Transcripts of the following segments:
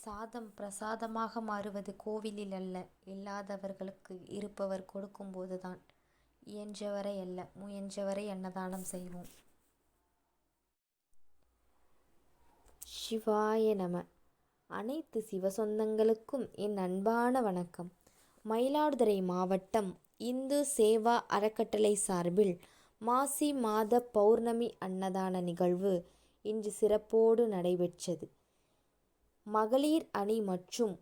சாதம் பிரசாதமாக மாறுவது கோவிலில் அல்ல, இல்லாதவர்களுக்கு இருப்பவர் கொடுக்கும்போதுதான். இயன்றவரை அல்ல, முயன்றவரை அன்னதானம் செய்வோம். சிவாய நம. அனைத்து சிவசொந்தங்களுக்கும் என் அன்பான வணக்கம். மயிலாடுதுறை மாவட்டம் இந்து சேவா அறக்கட்டளை சார்பில் மாசி மாத பௌர்ணமி அன்னதான நிகழ்வு இன்று சிறப்போடு நடைபெற்றது. மகளிர் அணி மற்றும்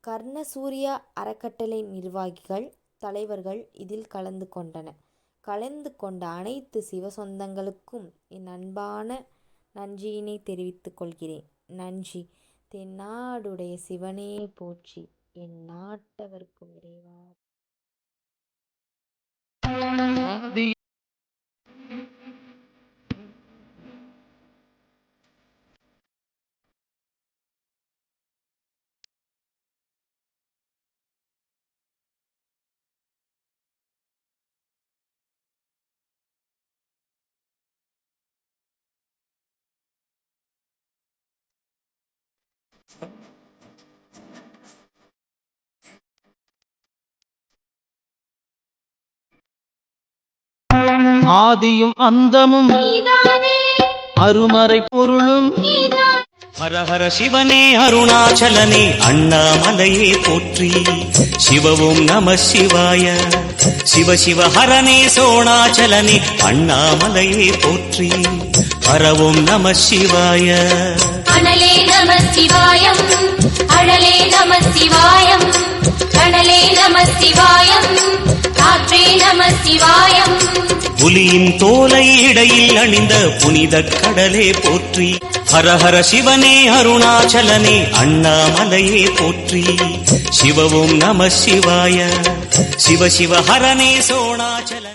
கர்ணசூர்யா அறக்கட்டளை நிர்வாகிகள், தலைவர்கள் இதில் கலந்து கொண்ட அனைத்து சிவசொந்தங்களுக்கும் என் அன்பான நன்றியினை தெரிவித்துக் கொள்கிறேன். நன்றி. தென்னாடுடைய சிவனே போற்றி, என் நாட்டவர்க்கும் இறைவா. ஆதியும் அந்தமும் அருமறை பொருளும் ஹரஹர சிவனே அருணாச்சலனே அண்ணாமலையே போற்றி. சிவவும் நம சிவாய. சிவ சிவ ஹரனே சோணாச்சலனே அண்ணாமலையே போற்றி. ஹரவும் நம சிவாய. அனலே நம சிவாயம், அழலே நம சிவாயம், கணலே நம சிவாயம், காற்றே நம சிவாயம். புலியின் தோலை இடையில் அணிந்த புனித கடலே போற்றி. ஹரஹர சிவனே அருணாச்சலனே அண்ணாமலையே போற்றி. சிவவும் நம சிவாய. சிவ சிவ ஹரனே சோணாச்சல